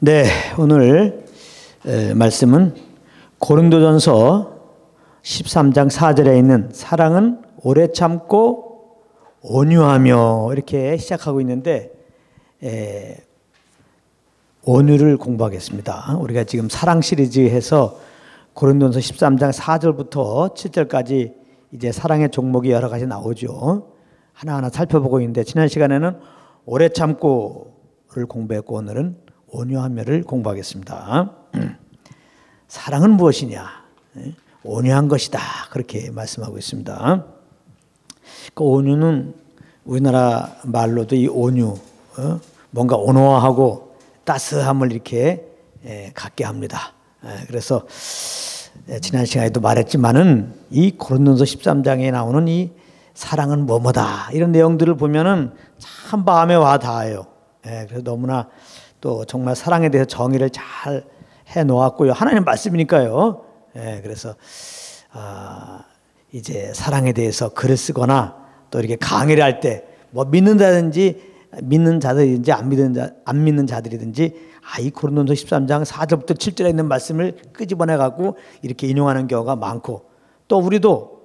네, 오늘 말씀은 고린도전서 13장 4절에 있는 사랑은 오래 참고 온유하며 이렇게 시작하고 있는데 온유를 공부하겠습니다. 우리가 지금 사랑 시리즈 해서 고린도전서 13장 4절부터 7절까지 이제 사랑의 종목이 여러 가지 나오죠. 하나하나 살펴보고 있는데 지난 시간에는 오래 참고를 공부했고 오늘은 온유하며를 공부하겠습니다. 사랑은 무엇이냐? 온유한 것이다. 그렇게 말씀하고 있습니다. 그 온유는 우리나라 말로도 이 온유, 뭔가 온화하고 따스함을 이렇게 갖게 합니다. 그래서 지난 시간에도 말했지만은 이 고린도전서 13장에 나오는 이 사랑은 뭐뭐다 이런 내용들을 보면은 참 마음에 와 닿아요. 그래서 너무나 또 정말 사랑에 대해서 정의를 잘 해놓았고요. 하나님 말씀이니까요. 그래서 이제 사랑에 대해서 글을 쓰거나 또 이렇게 강의를 할 때 뭐 믿는다든지 믿는 자들이든지 안 믿는 자들이든지 이 고린도전서 13장 4절부터 7절에 있는 말씀을 끄집어내 갖고 이렇게 인용하는 경우가 많고 또 우리도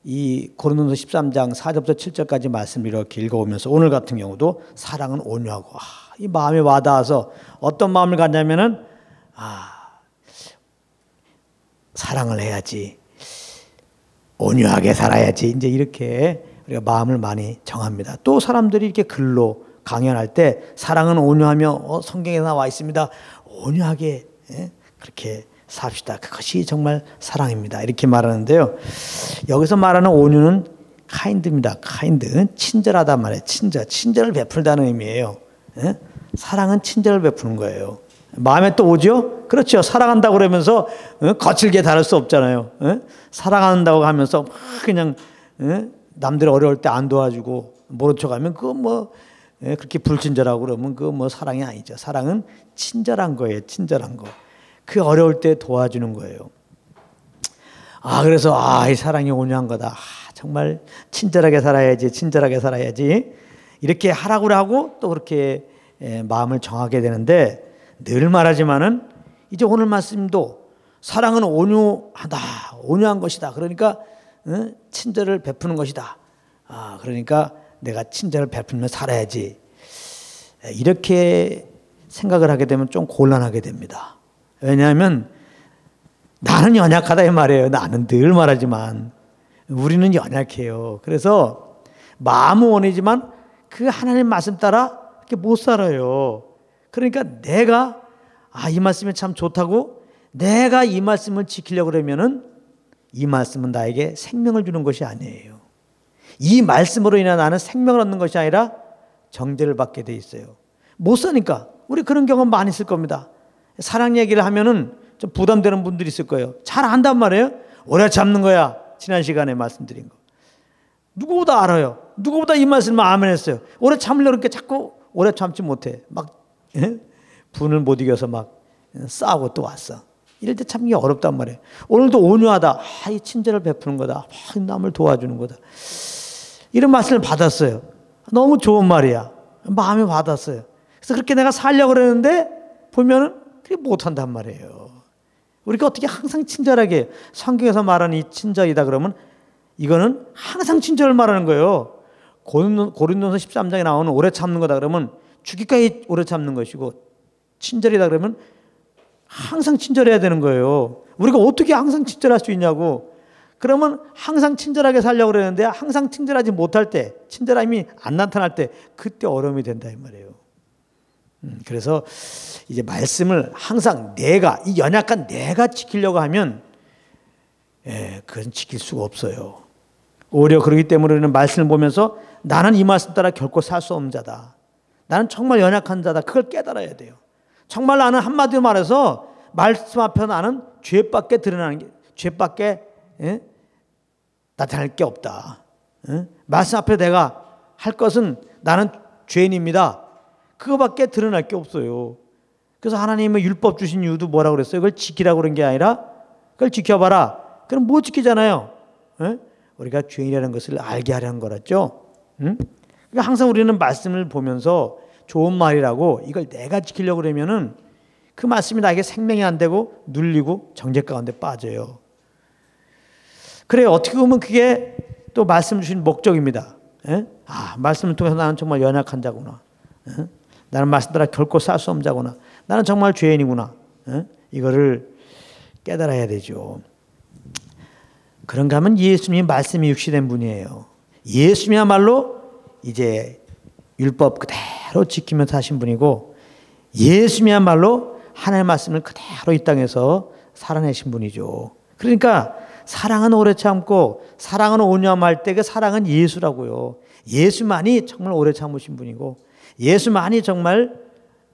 이 고린도전서 13장 4절부터 7절까지 말씀을 이렇게 읽어오면서 오늘 같은 경우도 사랑은 온유하고 이 마음에 와닿아서 어떤 마음을 갖냐면은 사랑을 해야지 온유하게 살아야지 이제 이렇게 우리가 마음을 많이 정합니다. 또 사람들이 이렇게 글로 강연할 때 사랑은 온유하며 성경에 나와 있습니다. 온유하게 그렇게 삽시다. 그것이 정말 사랑입니다. 이렇게 말하는데요. 여기서 말하는 온유는 카인드입니다. 카인드. 친절하단 말이에요. 친절을 베풀다는 의미예요. 사랑은 친절을 베푸는 거예요. 마음에 또 오죠? 그렇죠. 사랑한다고 그러면서 거칠게 다룰 수 없잖아요. 사랑한다고 하면서 막 그냥 남들 어려울 때 안 도와주고 모른 척하면 그거 뭐 그렇게 불친절하고 그러면 그거 뭐 사랑이 아니죠. 사랑은 친절한 거예요. 친절한 거. 그 어려울 때 도와주는 거예요. 그래서 이 사랑이 온유한 거다. 정말 친절하게 살아야지. 친절하게 살아야지. 이렇게 하라고 하고 또 그렇게 마음을 정하게 되는데 늘 말하지만은 이제 오늘 말씀도 사랑은 온유하다. 온유한 것이다. 그러니까 친절을 베푸는 것이다. 그러니까 내가 친절을 베풀며 살아야지. 이렇게 생각을 하게 되면 좀 곤란하게 됩니다. 왜냐하면 나는 연약하다 이 말이에요. 나는 늘 말하지만 우리는 연약해요. 그래서 마음은 원이지만 그 하나님 말씀 따라 이렇게 못 살아요. 그러니까 내가 이 말씀이 참 좋다고 내가 이 말씀을 지키려고 그러면은 이 말씀은 나에게 생명을 주는 것이 아니에요. 이 말씀으로 인해 나는 생명을 얻는 것이 아니라 정죄를 받게 돼 있어요. 못 사니까 우리 그런 경험 많이 있을 겁니다. 사랑 얘기를 하면은 좀 부담되는 분들이 있을 거예요. 잘 안단 말이에요. 오래 참는 거야. 지난 시간에 말씀드린 거. 누구보다 알아요. 누구보다 이 말씀을 아멘 했어요. 오래 참으려고 그러니까 자꾸 오래 참지 못해. 막 분을 못 이겨서 막 싸우고 또 왔어. 이럴 때 참기 어렵단 말이에요. 오늘도 온유하다. 이 친절을 베푸는 거다. 남을 도와주는 거다. 이런 말씀을 받았어요. 너무 좋은 말이야. 마음에 받았어요. 그래서 그렇게 내가 살려고 그러는데 보면은 그게 못한단 말이에요. 우리가 어떻게 항상 친절하게 성경에서 말하는 이 친절이다 그러면 이거는 항상 친절을 말하는 거예요. 고린도전서 13장에 나오는 오래 참는 거다 그러면 죽기까지 오래 참는 것이고 친절이다 그러면 항상 친절해야 되는 거예요. 우리가 어떻게 항상 친절할 수 있냐고. 그러면 항상 친절하게 살려고 그러는데 항상 친절하지 못할 때 친절함이 안 나타날 때 그때 어려움이 된다 이 말이에요. 그래서 이제 말씀을 항상 내가 이 연약한 내가 지키려고 하면 그건 지킬 수가 없어요. 오히려 그렇기 때문에 우리는 말씀을 보면서 나는 이 말씀 따라 결코 살 수 없는 자다. 나는 정말 연약한 자다. 그걸 깨달아야 돼요. 정말 나는 한마디로 말해서 말씀 앞에 나는 죄밖에 드러나는 게 죄밖에 나타날 게 없다. 말씀 앞에 내가 할 것은 나는 죄인입니다. 그거밖에 드러날 게 없어요. 그래서 하나님의 율법 주신 이유도 뭐라고 그랬어요? 그걸 지키라고 그런 게 아니라 그걸 지켜봐라. 그럼 못 지키잖아요. 우리가 죄인이라는 것을 알게 하려는 거랬죠. 그러니까 항상 우리는 말씀을 보면서 좋은 말이라고 이걸 내가 지키려고 그러면은 그 말씀이 나에게 생명이 안 되고 눌리고 정죄 가운데 빠져요. 그래 어떻게 보면 그게 또 말씀 주신 목적입니다. 예? 말씀을 통해서 나는 정말 연약한 자구나. 예? 나는 말씀 따라 결코 살 수 없는 자구나. 나는 정말 죄인이구나. 예? 이거를 깨달아야 되죠. 그런가 하면 예수님이 말씀이 육신된 분이에요. 예수님이야말로 이제 율법 그대로 지키면서 하신 분이고 예수님이야말로 하나님의 말씀을 그대로 이 땅에서 살아내신 분이죠. 그러니까 사랑은 오래 참고 사랑은 온유함할 때 그 사랑은 예수라고요. 예수만이 정말 오래 참으신 분이고 예수만이 정말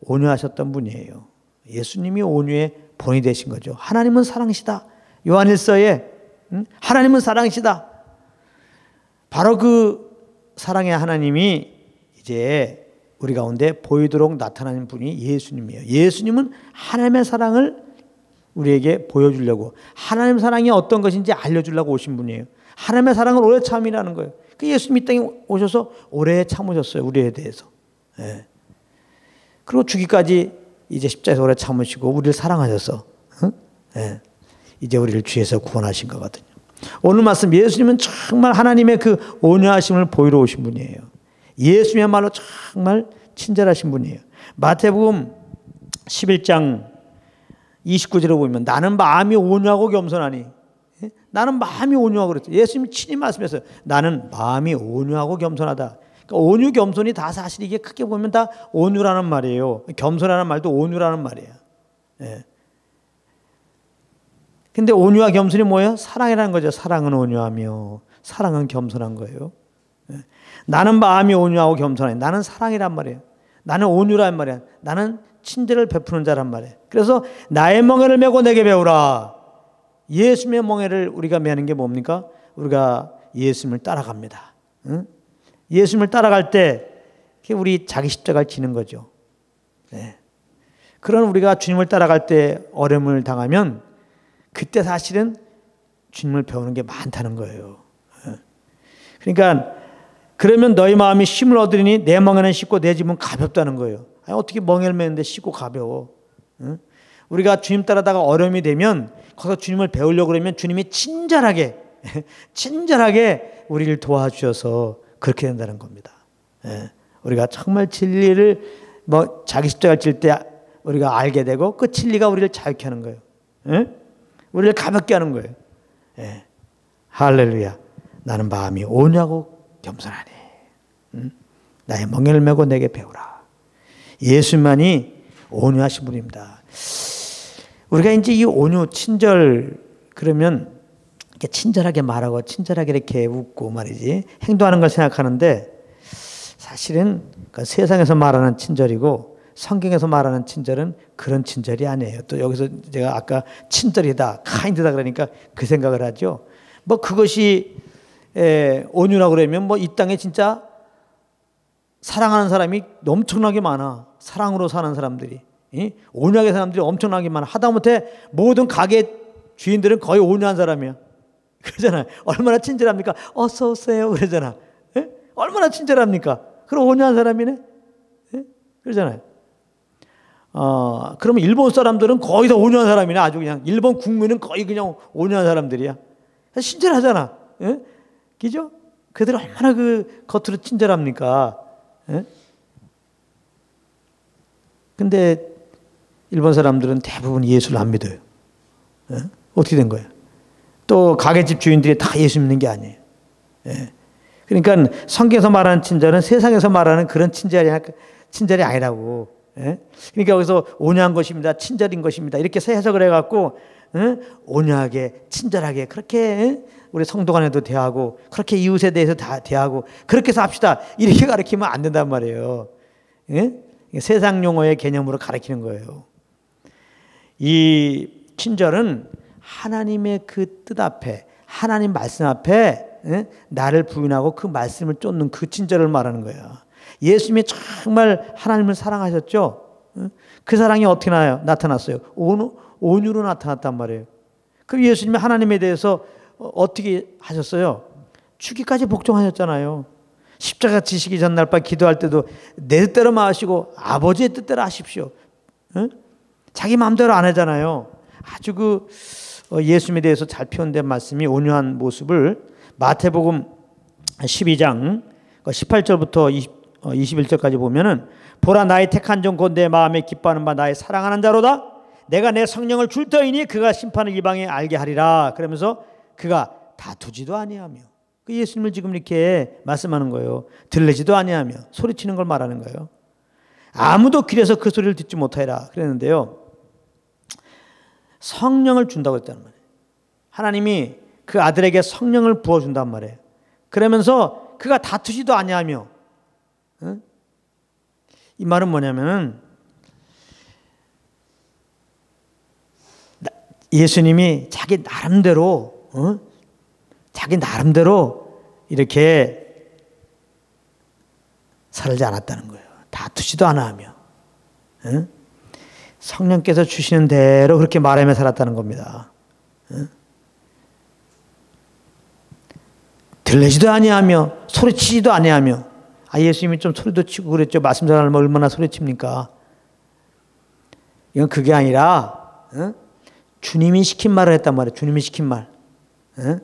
온유하셨던 분이에요. 예수님이 온유의 본이 되신 거죠. 하나님은 사랑이시다. 요한일서에 하나님은 사랑이시다. 바로 그 사랑의 하나님이 이제 우리 가운데 보이도록 나타나는 분이 예수님이에요. 예수님은 하나님의 사랑을 우리에게 보여주려고 하나님의 사랑이 어떤 것인지 알려주려고 오신 분이에요. 하나님의 사랑을 오래 참이라는 거예요. 그 예수님이 이 땅에 오셔서 오래 참으셨어요. 우리에 대해서. 예. 그리고 주기까지 이제 십자가에서 오래 참으시고 우리를 사랑하셔서 예. 이제 우리를 죄에서 구원하신 거거든요. 오늘 말씀 예수님은 정말 하나님의 그 온유하심을 보이러 오신 분이에요. 예수님이야말로 정말 친절하신 분이에요. 마태복음 11장 29절에 보면 나는 마음이 온유하고 겸손하니 나는 마음이 온유하고 그랬어요. 예수님이 친히 말씀했어요. 나는 마음이 온유하고 겸손하다. 그러니까 온유 겸손이 다 사실 이게 크게 보면 다 온유라는 말이에요. 겸손하는 말도 온유라는 말이에요. 예. 근데 온유와 겸손이 뭐예요? 사랑이라는 거죠. 사랑은 온유하며 사랑은 겸손한 거예요. 예. 나는 마음이 온유하고 겸손하니 나는 사랑이란 말이에요. 나는 온유란 말이야. 나는 친절을 베푸는 자란 말이에요. 그래서 나의 멍에를 메고 내게 배우라. 예수님의 멍에를 우리가 메는 게 뭡니까? 우리가 예수님을 따라갑니다. 응? 예수님을 따라갈 때 우리 자기 십자가를 지는 거죠. 네. 그런 우리가 주님을 따라갈 때 어려움을 당하면 그때 사실은 주님을 배우는 게 많다는 거예요. 그러니까 그러면 너희 마음이 쉼을 얻으리니 내 멍에는 쉽고 내 짐은 가볍다는 거예요. 아니, 어떻게 멍에를 메는데 쉽고 가벼워? 응? 우리가 주님 따라다가 어려움이 되면 거기서 주님을 배우려고 그러면 주님이 친절하게 우리를 도와주셔서 그렇게 된다는 겁니다. 예. 우리가 정말 진리를 자기 십자가를 질 때 우리가 알게 되고 그 진리가 우리를 자유케 하는 거예요. 예? 우리를 가볍게 하는 거예요. 예. 할렐루야. 나는 마음이 온유하고 겸손하니 나의 멍에를 메고 내게 배우라. 예수만이 온유하신 분입니다. 우리가 이제 이 온유, 친절 그러면 이렇게 친절하게 말하고 친절하게 이렇게 웃고 말이지 행동하는 걸 생각하는데 사실은 그 세상에서 말하는 친절이고 성경에서 말하는 친절은 그런 친절이 아니에요. 또 여기서 제가 아까 친절이다, 카인드다 그러니까 그 생각을 하죠. 뭐 그것이 온유라고 그러면 뭐 이 땅에 진짜 사랑하는 사람이 엄청나게 많아. 사랑으로 사는 사람들이. 온유하게 사람들이 엄청나게 많아. 하다못해 모든 가게 주인들은 거의 온유한 사람이야. 그러잖아요. 얼마나 친절합니까? 어서 오세요. 그러잖아. 예? 얼마나 친절합니까? 그럼 온유한 사람이네. 예? 그러잖아요. 그러면 일본 사람들은 거의 다 온유한 사람이네. 아주 그냥 일본 국민은 거의 그냥 온유한 사람들이야. 친절하잖아. 예? 그죠? 그들 얼마나 그 겉으로 친절합니까? 예? 근데 일본 사람들은 대부분 예수를 안 믿어요. 예? 어떻게 된 거예요? 또 가게집 주인들이 다 예수 믿는 게 아니에요. 예. 그러니까 성경에서 말하는 친절은 세상에서 말하는 그런 친절이 아니라고. 예? 그러니까 여기서 온유한 것입니다. 친절인 것입니다. 이렇게 해석을 해갖고 온유하게 친절하게 그렇게 우리 성도 간에도 대하고 그렇게 이웃에 대해서 다 대하고 그렇게 해서 합시다. 이렇게 가르치면 안 된단 말이에요. 예? 세상 용어의 개념으로 가르치는 거예요. 이 친절은 하나님의 그 뜻 앞에 하나님 말씀 앞에 나를 부인하고 그 말씀을 쫓는 그 친절을 말하는 거예요. 예수님이 정말 하나님을 사랑하셨죠. 그 사랑이 어떻게 나타났어요? 온유로 나타났단 말이에요. 그럼 예수님이 하나님에 대해서 어떻게 하셨어요? 죽기까지 복종하셨잖아요. 십자가 지시기 전날 밤 기도할 때도 내 뜻대로 마시고 아버지의 뜻대로 하십시오. 응? 자기 마음대로 안 하잖아요. 아주 예수님에 대해서 잘 표현된 말씀이 온유한 모습을 마태복음 12장 18절부터 21절까지 보면은 보라 나의 택한 종 곧 내 마음에 기뻐하는 바 나의 사랑하는 자로다. 내가 내 성령을 줄 터이니 그가 심판을 이방에 알게 하리라. 그러면서 그가 다투지도 아니하며, 그 예수님을 지금 이렇게 말씀하는 거예요. 들리지도 아니하며 소리치는 걸 말하는 거예요. 아무도 길에서 그 소리를 듣지 못하리라 그랬는데요. 성령을 준다고 했다는 말이에요. 하나님이 그 아들에게 성령을 부어준단 말이에요. 그러면서 그가 다투지도 아니하며, 응? 이 말은 뭐냐면은 예수님이 자기 나름대로 이렇게 살지 않았다는 거예요. 다투지도 않아하며, 응? 성령께서 주시는 대로 그렇게 말하며 살았다는 겁니다. 응? 들리지도 아니하며 소리치지도 아니하며. 예수님이 좀 소리도 치고 그랬죠. 말씀 전하면 얼마나 소리칩니까? 이건 그게 아니라, 응? 주님이 시킨 말을 했단 말이에요. 주님이 시킨 말. 응?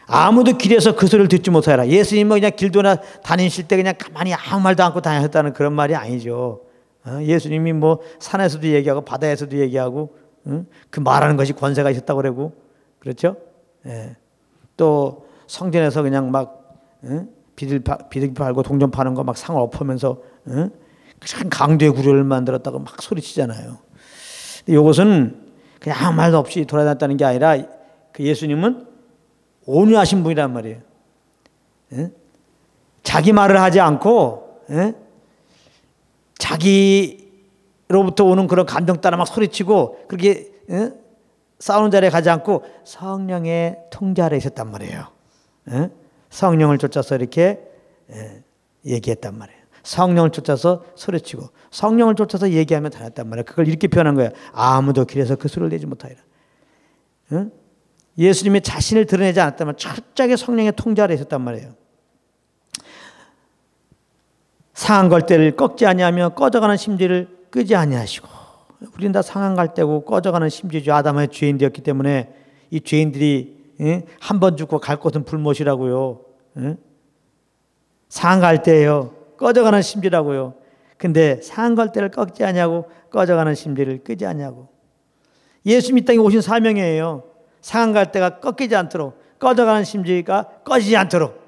아무도 길에서 그 소리를 듣지 못하라. 예수님은 그냥 길도나 다니실 때 그냥 가만히 아무 말도 않고 다녔다는 그런 말이 아니죠. 예수님이 뭐 산에서도 얘기하고 바다에서도 얘기하고, 응? 그 말하는 것이 권세가 있었다고 그러고, 그렇죠? 예. 또 성전에서 그냥 막, 응? 비둘기 팔고 동전 파는 거 막 상을 엎으면서, 응? 참 강도의 구려를 만들었다고 막 소리치잖아요. 이것은 그냥 아무 말도 없이 돌아다녔다는 게 아니라 그 예수님은 온유하신 분이란 말이에요. 응? 자기 말을 하지 않고, 응? 자기로부터 오는 그런 감정 따라 막 소리치고 그렇게, 응? 싸우는 자리에 가지 않고 성령의 통제 아래 있었단 말이에요. 응? 성령을 쫓아서 이렇게 얘기했단 말이에요. 성령을 쫓아서 소리치고 성령을 쫓아서 얘기하며 다녔단 말이에요. 그걸 이렇게 표현한 거예요. 아무도 길에서 그 소리를 내지 못하리라. 응? 예수님이 자신을 드러내지 않았다면 철저하게 성령의 통제 아래 있었단 말이에요. 상한 갈대를 꺾지 아니하며 꺼져가는 심지를 끄지 아니하시고. 우리는 다 상한 갈대고 꺼져가는 심지죠. 아담의 죄인되었기 때문에 이 죄인들이 한 번 죽고 갈 곳은 불못이라고요. 상한 갈대예요. 꺼져가는 심지라고요. 근데 상한 갈대를 꺾지 아니하고 꺼져가는 심지를 끄지 아니하고. 예수님 이 땅에 오신 사명이에요. 상한 갈대가 꺾이지 않도록, 꺼져가는 심지가 꺼지지 않도록,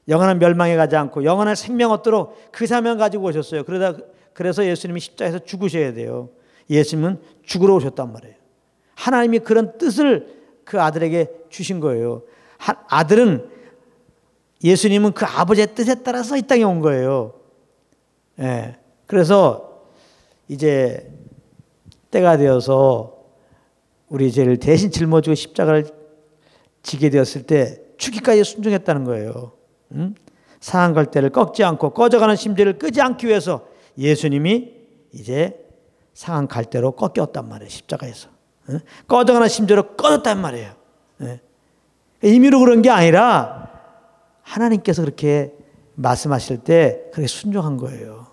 영원한 멸망에 가지 않고 영원한 생명 얻도록 그 사명 가지고 오셨어요. 그래서 예수님이 십자가에서 죽으셔야 돼요. 예수님은 죽으러 오셨단 말이에요. 하나님이 그런 뜻을 그 아들에게 주신 거예요. 예수님은 그 아버지의 뜻에 따라서 이 땅에 온 거예요. 예. 그래서 이제 때가 되어서 우리 죄를 대신 짊어지고 십자가를 지게 되었을 때 죽기까지 순종했다는 거예요. 상한 갈대를 꺾지 않고 꺼져가는 심지를 끄지 않기 위해서 예수님이 이제 상한 갈대로 꺾였단 말이에요. 십자가에서. 꺼져가는 심지로 꺼졌단 말이에요. 임의로 그런 게 아니라 하나님께서 그렇게 말씀하실 때 그렇게 순종한 거예요.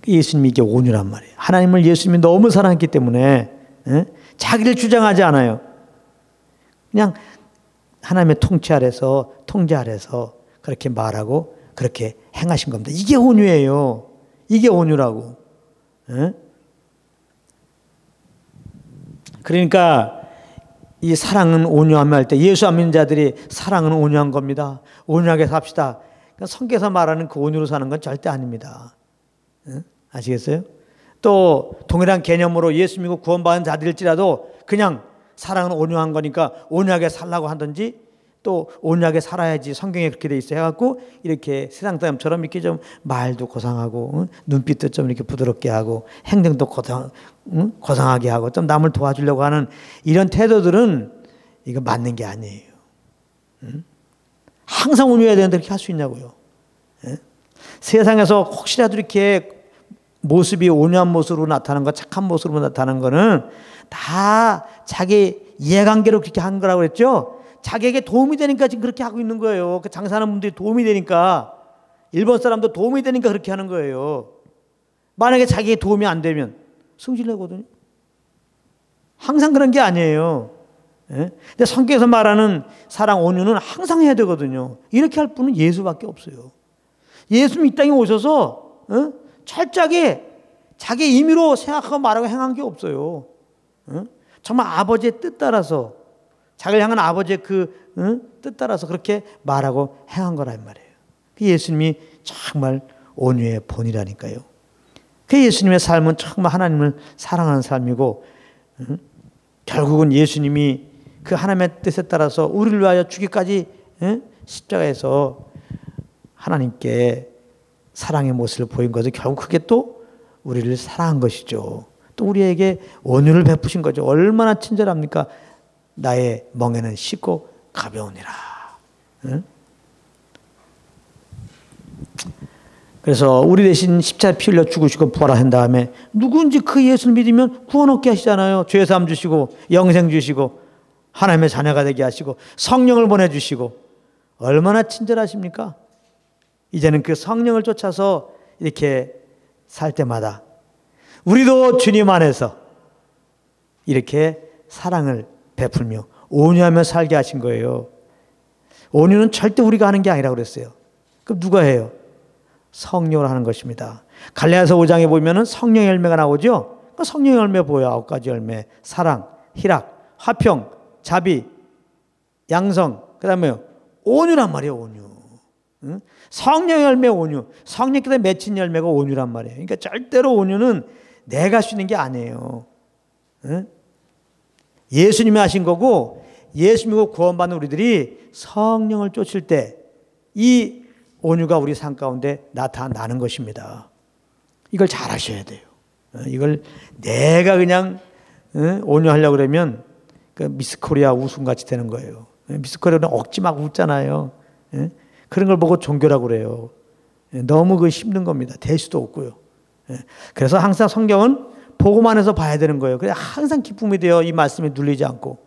예수님이 이게 온유란 말이에요. 하나님을 예수님이 너무 사랑했기 때문에 자기를 주장하지 않아요. 그냥 하나님의 통제 아래서 그렇게 말하고 그렇게 행하신 겁니다. 이게 온유예요. 이게 온유라고. 그러니까 이 사랑은 온유하며 할 때 예수 안 믿는 자들이 사랑은 온유한 겁니다. 온유하게 삽시다. 그러니까 성경에서 말하는 그 온유로 사는 건 절대 아닙니다. 아시겠어요? 또 동일한 개념으로 예수 믿고 구원받은 자들일지라도 그냥 사랑은 온유한 거니까 온유하게 살라고 하든지 또 온유하게 살아야지 성경에 그렇게 돼 있어 해갖고 이렇게 세상 사람처럼 이렇게 좀 말도 고상하고 눈빛도 좀 이렇게 부드럽게 하고 행동도 고상하게 하고 좀 남을 도와주려고 하는 이런 태도들은 이거 맞는 게 아니에요. 항상 온유해야 되는데 그렇게 할 수 있냐고요. 세상에서 혹시라도 이렇게 모습이 온유한 모습으로 나타나는 거, 착한 모습으로 나타나는 거는 다 자기 이해관계로 그렇게 한 거라고 그랬죠. 자기에게 도움이 되니까 지금 그렇게 하고 있는 거예요. 그 장사하는 분들이 도움이 되니까, 일본 사람도 도움이 되니까 그렇게 하는 거예요. 만약에 자기에게 도움이 안 되면 승질내거든요. 항상 그런 게 아니에요. 예? 근데 성경에서 말하는 사랑, 온유는 항상 해야 되거든요. 이렇게 할 분은 예수밖에 없어요. 예수님 이 땅에 오셔서 철저하게 자기 임의로 생각하고 말하고 행한 게 없어요. 정말 아버지의 뜻 따라서, 자기를 향한 아버지의 그 뜻 따라서 그렇게 말하고 행한 거란 말이에요. 그 예수님이 정말 온유의 본이라니까요. 그 예수님의 삶은 정말 하나님을 사랑하는 삶이고, 결국은 예수님이 그 하나님의 뜻에 따라서 우리를 위하여 주기까지 십자가에서 하나님께 사랑의 모습을 보인 것은 결국 그게 또 우리를 사랑한 것이죠. 또 우리에게 온유를 베푸신 거죠. 얼마나 친절합니까? 나의 멍에는 쉽고 가벼우니라. 그래서 우리 대신 십자가에 피 흘려 죽으시고 부활하신 다음에 누구든지 그 예수를 믿으면 구원 얻게 하시잖아요. 죄사함 주시고 영생 주시고 하나님의 자녀가 되게 하시고 성령을 보내주시고 얼마나 친절하십니까? 이제는 그 성령을 쫓아서 이렇게 살 때마다 우리도 주님 안에서 이렇게 사랑을 베풀며 온유하며 살게 하신 거예요. 온유는 절대 우리가 하는 게 아니라고 그랬어요. 그럼 누가 해요? 성령으로 하는 것입니다. 갈라디아서 5장에 보면은 성령의 열매가 나오죠. 그 성령의 열매 보여 9가지 열매. 사랑, 희락, 화평, 자비, 양성, 그다음에 온유란 말이에요. 온유. 성령의 열매 온유. 성령께서 맺힌 열매가 온유란 말이에요. 그러니까 절대로 온유는 내가 할 수 있는 게 아니에요. 예수님이 하신 거고, 예수님이고 구원받는 우리들이 성령을 쫓을 때 이 온유가 우리 삶 가운데 나타나는 것입니다. 이걸 잘 하셔야 돼요. 이걸 내가 그냥 온유하려고 그러면 그 미스코리아 웃음같이 되는 거예요. 미스코리아는 억지 막 웃잖아요. 그런 걸 보고 종교라고 그래요. 너무 그 힘든 겁니다. 될 수도 없고요. 그래서 항상 성경은 보고만 해서 봐야 되는 거예요. 그래야 항상 기쁨이 돼요. 이 말씀에 눌리지 않고.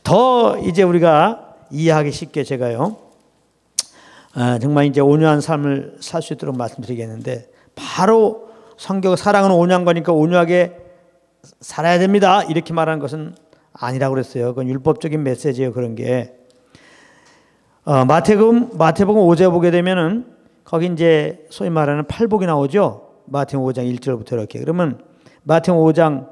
더 이제 우리가 이해하기 쉽게 제가요. 정말 이제 온유한 삶을 살 수 있도록 말씀드리겠는데, 바로 성경 사랑은 온유한 거니까 온유하게 살아야 됩니다. 이렇게 말하는 것은 아니라고 그랬어요. 그건 율법적인 메시지예요. 그런 게. 마태복음 5장 보게 되면은 거기 이제 소위 말하는 팔복이 나오죠. 마태복음 5장 1절부터 이렇게. 그러면 마태복음 5장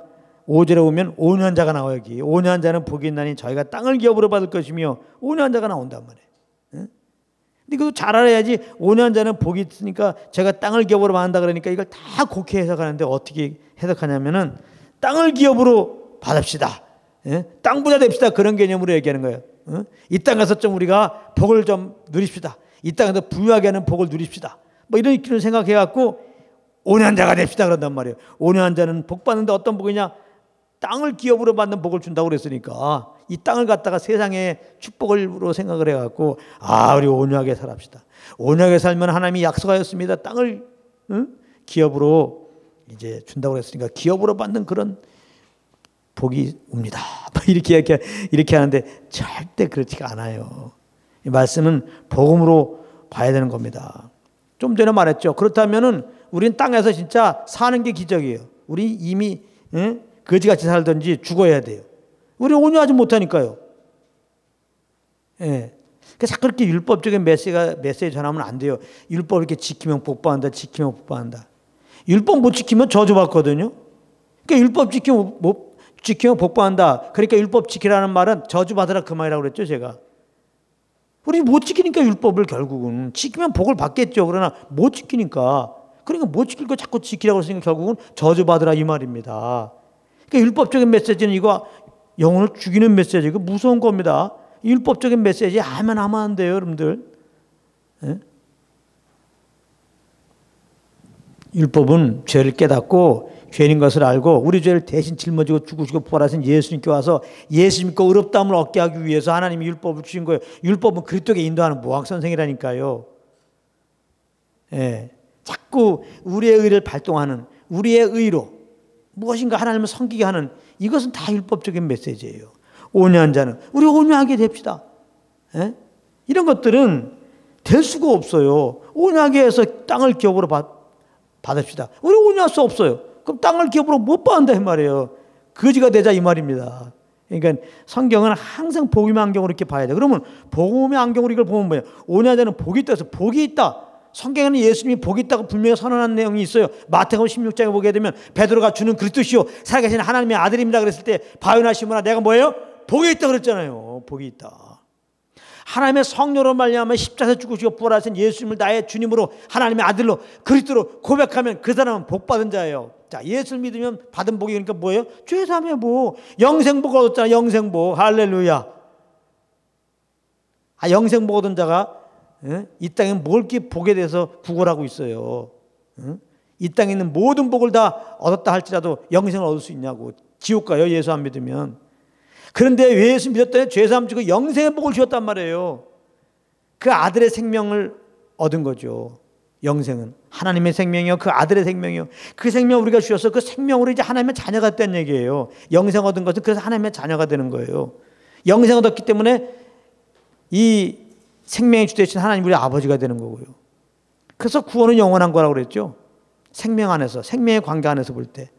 5절에 보면 온유한 자가 나와요. 여기. 온유한 자는 복이 있나니 저희가 땅을 기업으로 받을 것이며, 온유한 자가 나온단 말이에요. 근데 그것도 잘 알아야지. 온유한 자는 복이 있으니까 제가 땅을 기업으로 받는다 그러니까 이걸 다 곡해 해석하는데 어떻게 해석하냐면은 땅을 기업으로 받읍시다. 땅 부자 됩시다. 그런 개념으로 얘기하는 거예요. 이 땅에서 좀 우리가 복을 좀 누립시다. 이 땅에서 부유하게 하는 복을 누립시다. 뭐 이런 기를 생각해 갖고 온유한 자가 됩시다 그런단 말이에요. 온유한 자는 복 받는데 어떤 복이냐? 땅을 기업으로 받는 복을 준다고 그랬으니까 이 땅을 갖다가 세상의 축복으로 생각을 해갖고 우리 온유하게 살합시다. 온유하게 살면 하나님이 약속하였습니다. 땅을 기업으로 이제 준다고 그랬으니까 기업으로 받는 그런 복이 옵니다. 이렇게 하는데 절대 그렇지가 않아요. 이 말씀은 복음으로 봐야 되는 겁니다. 좀 전에 말했죠. 그렇다면은 우리는 땅에서 진짜 사는 게 기적이에요. 우리 이미 거지같이 살든지 죽어야 돼요. 우리 온유하지 못하니까요. 그래서 그렇게 율법적인 메시지 전하면 안 돼요. 율법 이렇게 지키면 복받는다, 지키면 복받는다. 율법 못 지키면 저주받거든요. 그러니까 율법 지키면 복받는다. 그러니까 율법 지키라는 말은 저주받으라 그 말이라고 그랬죠, 제가. 우리 못 지키니까 율법을 결국은 지키면 복을 받겠죠. 그러나 못 지키니까. 그러니까 못 지킬 거 자꾸 지키라고 했으니까 결국은 저주받으라 이 말입니다. 그러니까 율법적인 메시지는 이거 영혼을 죽이는 메시지고 무서운 겁니다. 율법적인 메시지 하면 안 돼요, 여러분들. 율법은 죄를 깨닫고 죄인 것을 알고 우리 죄를 대신 짊어지고 죽으시고 부활하신 예수님께 와서 예수 믿고 의롭다함을 얻게 하기 위해서 하나님이 율법을 주신 거예요. 율법은 그리스도에게 인도하는 무학선생이라니까요. 자꾸 우리의 의를 발동하는, 우리의 의로 무엇인가 하나님을 섬기게 하는 이것은 다 율법적인 메시지예요. 온유한 자는 우리 온유하게 됩시다. 에? 이런 것들은 될 수가 없어요. 온유하게 해서 땅을 기업으로 받읍시다. 우리 온유할 수 없어요. 그럼 땅을 기업으로 못 받는다 이 말이에요. 거지가 되자 이 말입니다. 그러니까 성경은 항상 복음의 안경으로 이렇게 봐야 돼. 그러면 복음의 안경으로 이걸 보면 뭐예요? 온유한 자는 복이 있다 해서 복이 있다. 성경에는 예수님이 복이 있다고 분명히 선언한 내용이 있어요. 마태복음 16장에 보게 되면 베드로가 주는 그리스도시요 살아계신 하나님의 아들입니다 그랬을 때 바요나 시몬아 내가 뭐예요? 복이 있다 그랬잖아요. 복이 있다. 하나님의 성령으로 말미암아 십자가에서 죽으시고 부활하신 예수님을 나의 주님으로 하나님의 아들로 그리스도로 고백하면 그 사람은 복받은 자예요. 자, 예수를 믿으면 받은 복이 그러니까 뭐예요? 죄사함의 복. 영생복 얻었잖아요. 영생복. 할렐루야. 영생복 얻은 자가 이 땅에 뭘 이렇게 복에 대해서 구걸하고 있어요. 이 땅에 있는 모든 복을 다 얻었다 할지라도 영생을 얻을 수 있냐고. 지옥 가요. 예수 안 믿으면. 그런데 왜 예수 믿었더니 죄사함 주고 영생의 복을 주었단 말이에요. 그 아들의 생명을 얻은 거죠. 영생은 하나님의 생명이요 그 아들의 생명이요 그 생명 우리가 주셔서 그 생명으로 이제 하나님의 자녀가 됐다는 얘기예요. 영생 얻은 것은 그래서 하나님의 자녀가 되는 거예요. 영생 얻었기 때문에 이 생명의 주 되신 하나님 우리 아버지가 되는 거고요. 그래서 구원은 영원한 거라고 그랬죠. 생명 안에서 생명의 관계 안에서 볼 때.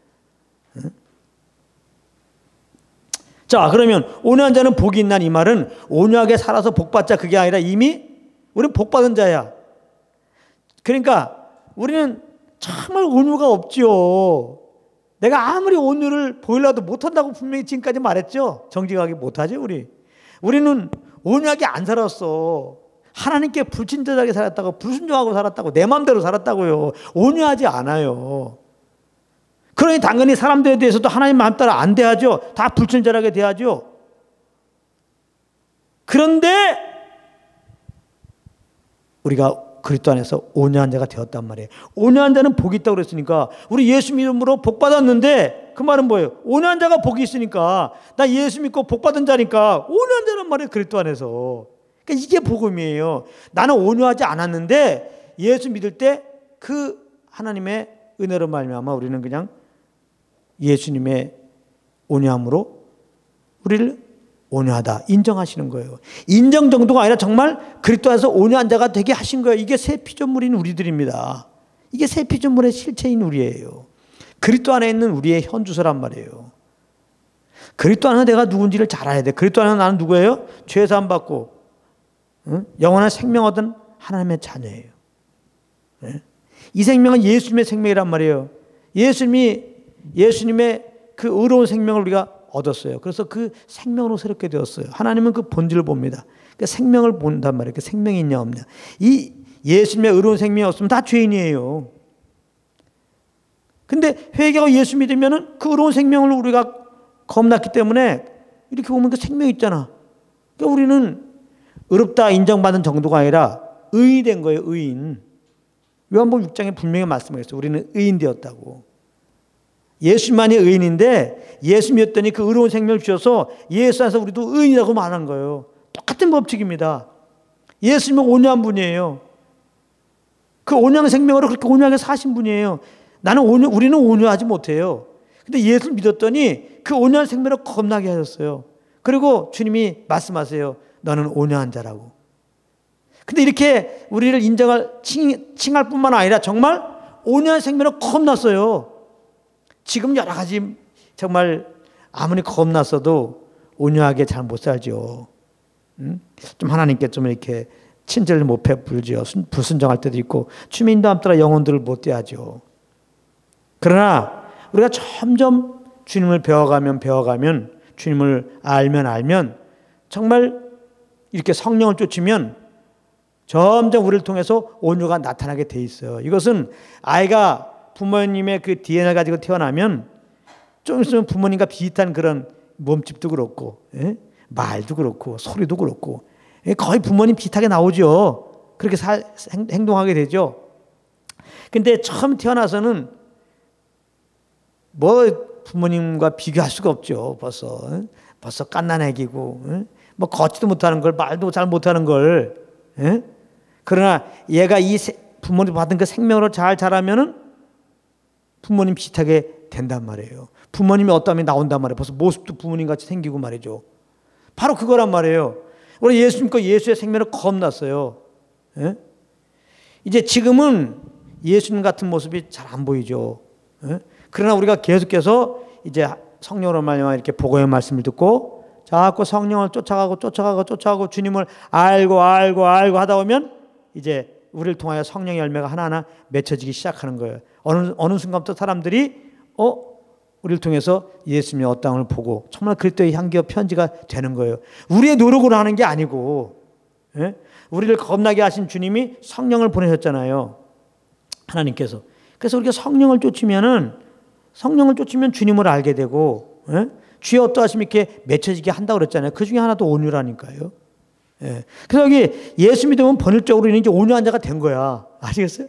자, 그러면 온유한 자는 복이 있나 이 말은 온유하게 살아서 복받자 그게 아니라 이미 우리는 복받은 자야. 그러니까 우리는 정말 온유가 없죠. 내가 아무리 온유를 보이려도 못한다고 분명히 지금까지 말했죠. 정직하게 못하죠 우리. 우리는 온유하게 안 살았어. 하나님께 불친절하게 살았다고 불순종하고 살았다고 내 마음대로 살았다고요. 온유하지 않아요. 그러니 당연히 사람들에 대해서도 하나님 마음 따라 안 대하죠. 다 불친절하게 대하죠. 그런데 우리가 그리스도 안에서 온유한 자가 되었단 말이에요. 온유한 자는 복이 있다고 그랬으니까 우리 예수 믿음으로 복 받았는데 그 말은 뭐예요? 온유한 자가 복이 있으니까 나 예수 믿고 복 받은 자니까 온유한 자란 말이에요. 그리스도 안에서. 그러니까 이게 복음이에요. 나는 온유하지 않았는데 예수 믿을 때 그 하나님의 은혜로 말미암아 우리는 그냥 예수님의 온유함으로 우리를 온유하다 인정하시는 거예요. 인정 정도가 아니라 정말 그리스도 안에서 온유한 자가 되게 하신 거예요. 이게 새 피조물인 우리들입니다. 이게 새 피조물의 실체인 우리예요. 그리스도 안에 있는 우리의 현주소란 말이에요. 그리스도 안에 내가 누군지를 잘 알아야 돼. 그리스도 안에 나는 누구예요? 죄 사함 받고 영원한 생명 얻은 하나님의 자녀예요. 이 생명은 예수님의 생명이란 말이에요. 예수님의 그 의로운 생명을 우리가 얻었어요. 그래서 그 생명으로 새롭게 되었어요. 하나님은 그 본질을 봅니다. 그러니까 생명을 본단 말이에요. 그 생명이 있냐 없냐. 이 예수님의 의로운 생명이 없으면 다 죄인이에요. 근데 회개하고 예수 믿으면은 그 의로운 생명을 우리가 겁났기 때문에 이렇게 보면 그 생명이 있잖아. 그러니까 우리는 의롭다 인정받은 정도가 아니라 의인이 된 거예요. 의인. 요한복음 6장에 분명히 말씀하셨어요. 우리는 의인 되었다고. 예수만이 의인인데 예수 믿었더니 그 의로운 생명을 주셔서 예수 안에서 우리도 의인이라고 말한 거예요. 똑같은 법칙입니다. 예수님은 온유한 분이에요. 그 온유한 생명으로 그렇게 온유하게 사신 분이에요. 우리는 온유하지 못해요. 근데 예수를 믿었더니 그 온유한 생명을 겁나게 하셨어요. 그리고 주님이 말씀하세요. 너는 온유한 자라고. 근데 이렇게 우리를 칭할 뿐만 아니라 정말 온유한 생명을 겁났어요. 지금 여러 가지 정말 아무리 겁났어도 온유하게 잘 못 살죠. 좀 하나님께 좀 이렇게 친절을 못 베풀죠. 불순종할 때도 있고 주민도 따라 영혼들을 못 대하죠. 그러나 우리가 점점 주님을 배워가면 주님을 알면 정말 이렇게 성령을 쫓으면 점점 우리를 통해서 온유가 나타나게 돼 있어요. 이것은 아이가 부모님의 그 DNA를 가지고 태어나면 좀 있으면 부모님과 비슷한 그런 몸집도 그렇고 말도 그렇고 소리도 그렇고 거의 부모님 비슷하게 나오죠. 그렇게 행동하게 되죠. 근데 처음 태어나서는 뭐 부모님과 비교할 수가 없죠. 벌써 갓난애기고 뭐 걷지도 못하는 걸 말도 잘 못하는 걸 그러나 얘가 이 부모님 받은 그 생명으로 잘 자라면은 부모님 비슷하게 된단 말이에요. 부모님이 어떠하면 나온단 말이에요. 벌써 모습도 부모님같이 생기고 말이죠. 바로 그거란 말이에요. 우리 예수님 거 예수의 생명을 겁났어요. 예? 이제 지금은 예수님 같은 모습이 잘 안 보이죠. 예? 그러나 우리가 계속해서 이제 성령으로 말미암아 이렇게 복음의 말씀을 듣고 자꾸 성령을 쫓아가고 주님을 알고 하다 보면 이제 우리를 통하여 성령의 열매가 하나하나 맺혀지기 시작하는 거예요. 어느 순간부터 사람들이 우리를 통해서 예수님의 어떠함을 보고 정말 그리스도의 향기와 편지가 되는 거예요. 우리의 노력으로 하는 게 아니고, 예? 우리를 겁나게 하신 주님이 성령을 보내셨잖아요. 하나님께서. 그래서 우리가 성령을 쫓으면 주님을 알게 되고, 예? 주의 어떠하심이 이렇게 맺혀지게 한다고 그랬잖아요. 그 중에 하나도 온유라니까요. 예. 그래서 여기 예수 믿으면 본질적으로 이제 온유한 자가 된 거야. 아시겠어요?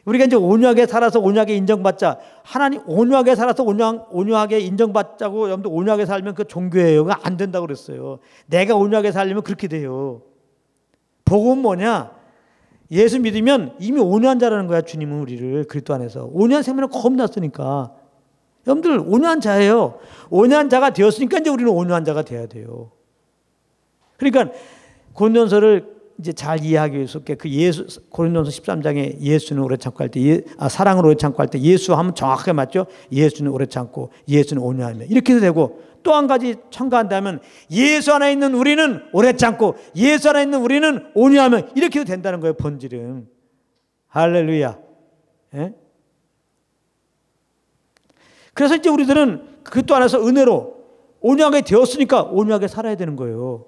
우리가 이제 온유하게 살아서 온유하게 인정받자. 하나님 온유하게 살아서 온유하게 인정받자고 여러분들 온유하게 살면 그 종교예요. 그거 안 된다고 그랬어요. 내가 온유하게 살려면 그렇게 돼요. 복음은 뭐냐? 예수 믿으면 이미 온유한 자라는 거야. 주님은 우리를 그리스도 안에서. 온유한 생명을 겁났으니까. 여러분들 온유한 자예요. 온유한 자가 되었으니까 이제 우리는 온유한 자가 돼야 돼요. 그러니까 고린도전서를 이제 잘 이해하기 위해서 그 고린도전서 13장에 예수는 오래 참고 할 때, 사랑을 오래 참고 할 때 예수 하면 정확하게 맞죠? 예수는 오래 참고 예수는 온유하며 이렇게도 되고, 또 한 가지 첨가한다면 예수 안에 있는 우리는 오래 참고 예수 안에 있는 우리는 온유하며 이렇게도 된다는 거예요. 본질은. 할렐루야. 예? 그래서 이제 우리들은 그리스도 안에서 은혜로 온유하게 되었으니까 온유하게 살아야 되는 거예요.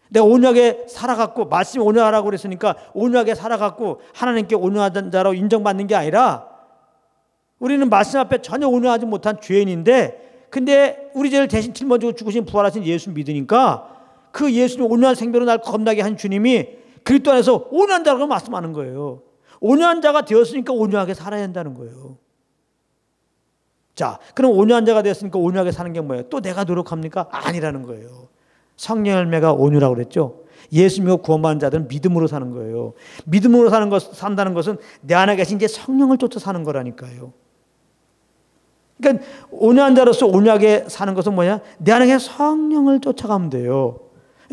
내가 온유하게 살아갖고 말씀이 온유하라고 그랬으니까 온유하게 살아갖고 하나님께 온유한 자로 인정받는 게 아니라, 우리는 말씀 앞에 전혀 온유하지 못한 죄인인데 근데 우리 죄를 대신 짊어지고 죽으신 부활하신 예수 믿으니까 그 예수님 온유한 생명으로 날 겁나게 한 주님이 그리스도 안에서 온유한 자라고 말씀하는 거예요. 온유한 자가 되었으니까 온유하게 살아야 한다는 거예요. 자, 그럼 온유한 자가 되었으니까 온유하게 사는 게 뭐예요? 또 내가 노력합니까? 아니라는 거예요. 성령 열매가 온유라고 그랬죠. 예수 믿고 구원받은 자들은 믿음으로 사는 거예요. 믿음으로 산다는 것은 내 안에 계신 이제 성령을 쫓아 사는 거라니까요. 그러니까 온유한 자로서 온유하게 사는 것은 뭐냐? 내 안에 계신 성령을 쫓아가면 돼요.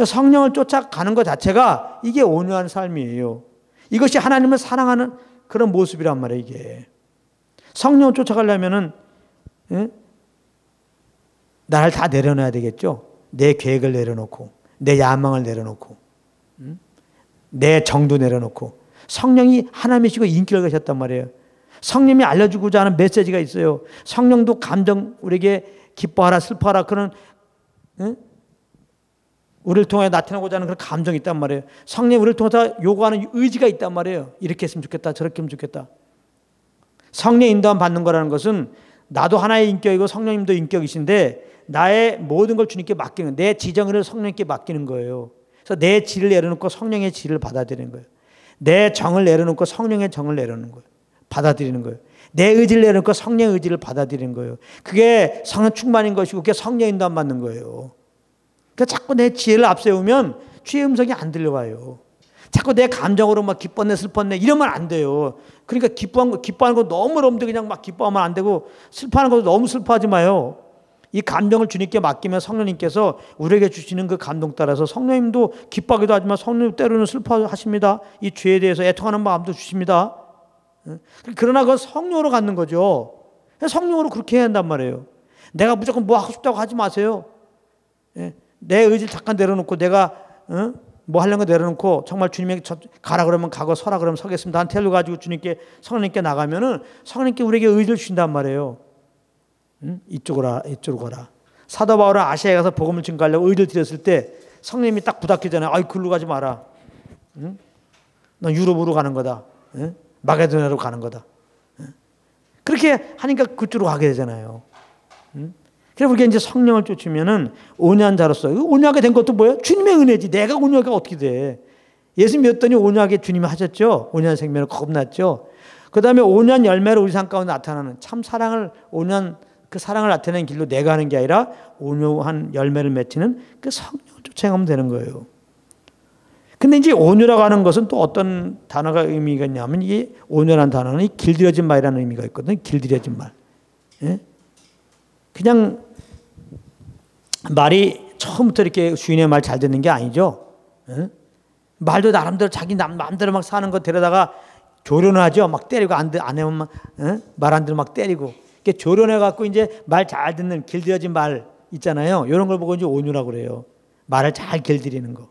성령을 쫓아가는 것 자체가 이게 온유한 삶이에요. 이것이 하나님을 사랑하는 그런 모습이란 말이에요. 이게 성령을 쫓아가려면은, 예? 나를 다 내려놔야 되겠죠. 내 계획을 내려놓고 내 야망을 내려놓고 내 정도 내려놓고. 성령이 하나님이시고 인격을 가셨단 말이에요. 성령이 알려주고자 하는 메시지가 있어요. 성령도 감정, 우리에게 기뻐하라 슬퍼하라 그런, 우리를 통해 나타나고자 하는 그런 감정이 있단 말이에요. 성령이 우리를 통해서 요구하는 의지가 있단 말이에요. 이렇게 했으면 좋겠다 저렇게 하면 좋겠다. 성령의 인도함 받는 거라는 것은 나도 하나의 인격이고 성령님도 인격이신데 나의 모든 걸 주님께 맡기는, 내 지정을 성령님께 맡기는 거예요. 그래서 내 지를 내려놓고 성령의 지를 받아들이는 거예요. 내 정을 내려놓고 성령의 정을 내려놓는 거예요. 받아들이는 거예요. 내 의지를 내려놓고 성령의 의지를 받아들이는 거예요. 그게 성령 충만인 것이고 그게 성령 인도함 받는 거예요. 그러니까 자꾸 내 지혜를 앞세우면 주의 음성이 안 들려와요. 자꾸 내 감정으로 막 기뻤네 슬펐네 이러면 안 돼요. 그러니까 기뻐하는 거 너무 여러분들 그냥 막 기뻐하면 안 되고, 슬퍼하는 것도 너무 슬퍼하지 마요. 이 감정을 주님께 맡기면 성령님께서 우리에게 주시는 그 감동 따라서, 성령님도 기뻐하기도 하지만 성령님 때로는 슬퍼하십니다. 이 죄에 대해서 애통하는 마음도 주십니다. 그러나 그건 성령으로 갖는 거죠. 성령으로 그렇게 해야 한단 말이에요. 내가 무조건 뭐 하고 싶다고 하지 마세요. 내 의지를 잠깐 내려놓고 내가 뭐 하려는 거 내려놓고 정말 주님에게 가라 그러면 가고 서라 그러면 서겠습니다. 한 텔로 가지고 주님께 성령님께 나가면은 성령님께 우리에게 의지를 주신단 말이에요. 이쪽으로 가라. 사도 바울은 아시아에 가서 복음을 증거하려고 의지를 드렸을 때 성령님이 딱 부닥치잖아요. 아이 글로 가지 마라. 넌 유럽으로 가는 거다. 마게도냐로 가는 거다. 그렇게 하니까 그쪽으로 가게 되잖아요. 그래서 우리가 이제 성령을 쫓으면은 온유한 자로서, 온유하게 된 것도 뭐예요? 주님의 은혜지. 내가 온유하게 어떻게 돼? 예수 믿었더니 온유하게 주님이 하셨죠. 온유한 생명을 겁났죠. 그 다음에 온유한 열매로 우리 삶 가운데 나타나는 참 사랑을, 온유한 그 사랑을 나타내는 길로 내가 하는 게 아니라 온유한 열매를 맺히는 그 성령을 쫓아가면 되는 거예요. 근데 이제 온유라고 하는 것은 또 어떤 단어가 의미가 있냐면, 이게 온유라는 단어는 길들여진 말이라는 의미가 있거든요. 길들여진 말. 예? 그냥 말이 처음부터 이렇게 주인의 말 잘 듣는 게 아니죠. 응? 말도 나름대로 자기 마음대로 막 사는 거 데려다가 조련을 하죠. 막 때리고 안 하면 막, 말 안 들으면 막 때리고. 이렇게 조련해 갖고 이제 말 잘 듣는 길들여진 말 있잖아요. 이런 걸 보고 이제 온유라고 그래요. 말을 잘 길들이는 거.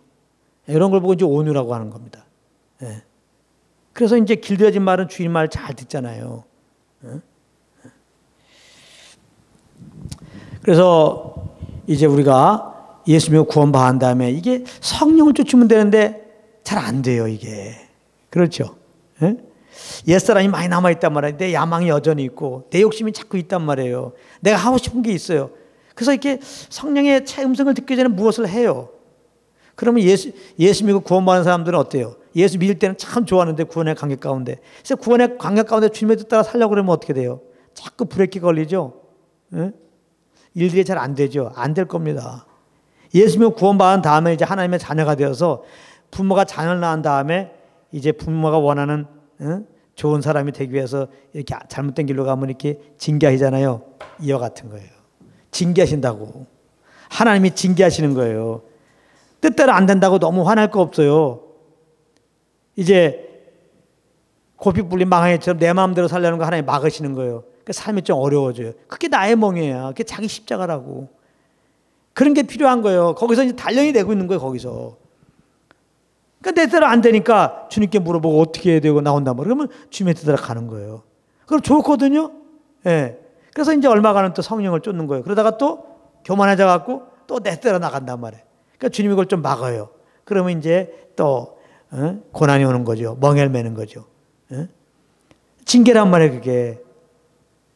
이런 걸 보고 이제 온유라고 하는 겁니다. 예. 그래서 이제 길들여진 말은 주인 말 잘 듣잖아요. 그래서 이제 우리가 예수 믿고 구원받은 다음에 이게 성령을 쫓으면 되는데 잘 안 돼요, 이게. 그렇죠. 예? 옛사람이 많이 남아있단 말이에요. 내 야망이 여전히 있고 내 욕심이 자꾸 있단 말이에요. 내가 하고 싶은 게 있어요. 그래서 이렇게 성령의 음성을 듣기 전에 무엇을 해요? 그러면 예수 믿고 구원받은 사람들은 어때요? 예수 믿을 때는 참 좋았는데 구원의 관계 가운데. 그래서 구원의 관계 가운데 주님의 뜻 따라 살려고 그러면 어떻게 돼요? 자꾸 브레이크 걸리죠? 예? 일들이 잘 안 되죠? 안 될 겁니다. 예수 믿고 구원받은 다음에 이제 하나님의 자녀가 되어서 부모가 자녀를 낳은 다음에 이제 부모가 원하는 좋은 사람이 되기 위해서 이렇게 잘못된 길로 가면 이렇게 징계하잖아요. 이와 같은 거예요. 징계하신다고. 하나님이 징계하시는 거예요. 뜻대로 안 된다고 너무 화날 거 없어요. 이제 고삐 망하이처럼 내 마음대로 살려는 거 하나님 막으시는 거예요. 그 삶이 좀 어려워져요. 그게 나의 멍에야. 그게 자기 십자가라고. 그런 게 필요한 거예요. 거기서 이제 단련이 되고 있는 거예요. 거기서. 그러니까 내 뜻대로 안 되니까 주님께 물어보고 어떻게 해야 되고 나온단 말이에요. 그러면 주님의 뜻대로 가는 거예요. 그럼 좋거든요. 예. 그래서 이제 얼마 가는 또 성령을 쫓는 거예요. 그러다가 또 교만해져 갖고 또 내 뜻대로 나간단 말이에요. 그러니까 주님이 그걸 좀 막아요. 그러면 이제 또 고난이 오는 거죠. 멍에를 매는 거죠. 징계란 말이에요, 그게.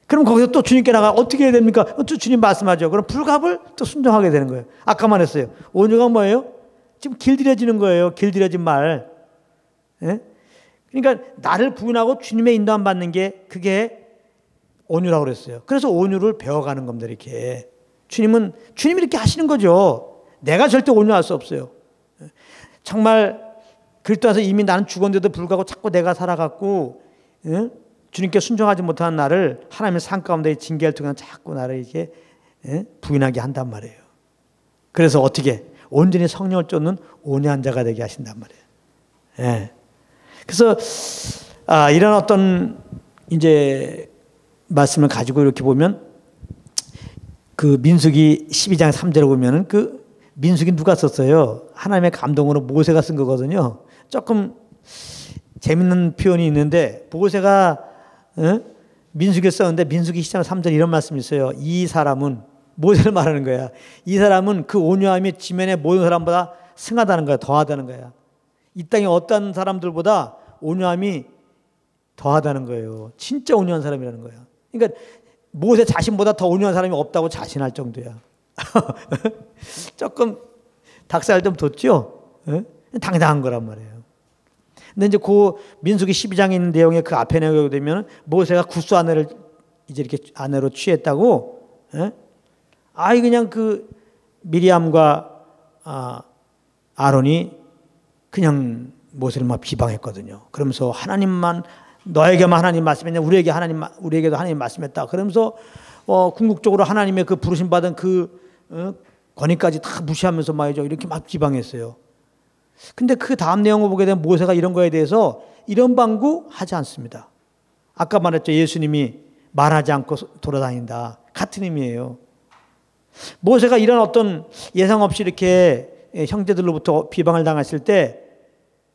그럼 거기서 또 주님께 나가 어떻게 해야 됩니까? 또 주님 말씀하죠. 그럼 불갑을 또 순종하게 되는 거예요. 아까 말했어요. 온유가 뭐예요? 지금 길들여지는 거예요. 길들여진 말. 예? 그러니까 나를 부인하고 주님의 인도함 받는 게 그게 온유라고 그랬어요. 그래서 온유를 배워가는 겁니다. 이렇게. 주님이 이렇게 하시는 거죠. 내가 절대 온유할 수 없어요. 정말 그리스도에서 이미 나는 죽었는데도 불구하고 자꾸 내가 살아갔고 주님께 순종하지 못하는 나를 하나님의 상 가운데 징계를 통해 자꾸 나를 이렇게 부인하게 한단 말이에요. 그래서 어떻게 온전히 성령을 쫓는 온유한 자가 되게 하신단 말이에요. 예. 그래서 이런 어떤 이제 말씀을 가지고 이렇게 보면 그 민수기 12장 3절을 보면은 그 민수기 누가 썼어요? 하나님의 감동으로 모세가 쓴 거거든요. 조금 재밌는 표현이 있는데 모세가 민수기를 썼는데 민수기 12장 3절 이런 말씀이 있어요. 이 사람은 모세를 말하는 거야. 이 사람은 그 온유함이 지면의 모든 사람보다 승하다는 거야. 더하다는 거야. 이 땅에 어떤 사람들보다 온유함이 더하다는 거예요. 진짜 온유한 사람이라는 거야. 그러니까 모세 자신보다 더 온유한 사람이 없다고 자신할 정도야. 조금 닭살 좀 돋죠? 당당한 거란 말이에요. 근데 이제 그 민수기 12장에 있는 내용에 그 앞에 내용이 되면 모세가 굿수 아내를 이제 이렇게 아내로 취했다고. 그냥 그 미리암과 아론이 그냥 모세를 막 비방했거든요. 그러면서 하나님만 너에게만 하나님 말씀했냐 우리에게도 하나님 말씀했다. 그러면서 궁극적으로 하나님의 그 부르심 받은 그 권위까지 다 무시하면서 말이죠. 이렇게 막 비방했어요. 근데 그 다음 내용을 보게 되면 모세가 이런 거에 대해서 이런 방구 하지 않습니다. 아까 말했죠. 예수님이 말하지 않고 돌아다닌다. 같은 의미예요. 모세가 이런 어떤 예상 없이 이렇게 형제들로부터 비방을 당했을 때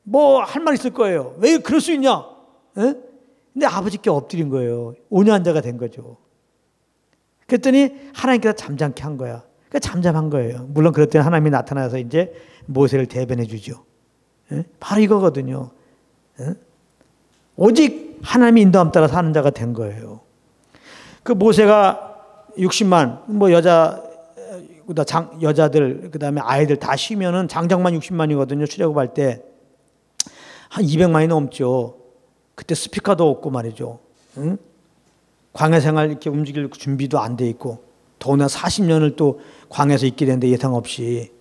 뭐 할 말 있을 거예요. 왜 그럴 수 있냐? 근데 아버지께 엎드린 거예요. 온유한 자가 된 거죠. 그랬더니 하나님께서 잠잠케 한 거야. 그러니까 잠잠한 거예요. 물론 그럴 때는 하나님이 나타나서 이제 모세를 대변해 주죠. 바로 이거거든요. 오직 하나님의 인도함 따라 사는 자가 된 거예요. 그 모세가 60만 뭐 여자들 그다음에 아이들 다 쉬면은 장정만 60만이거든요. 출애굽할 때 한 200만이 넘죠. 그때 스피커도 없고 말이죠. 광야 생활 이렇게 움직일 준비도 안 돼 있고 더구나 40년을 또 광야에서 있게 되는데 예상 없이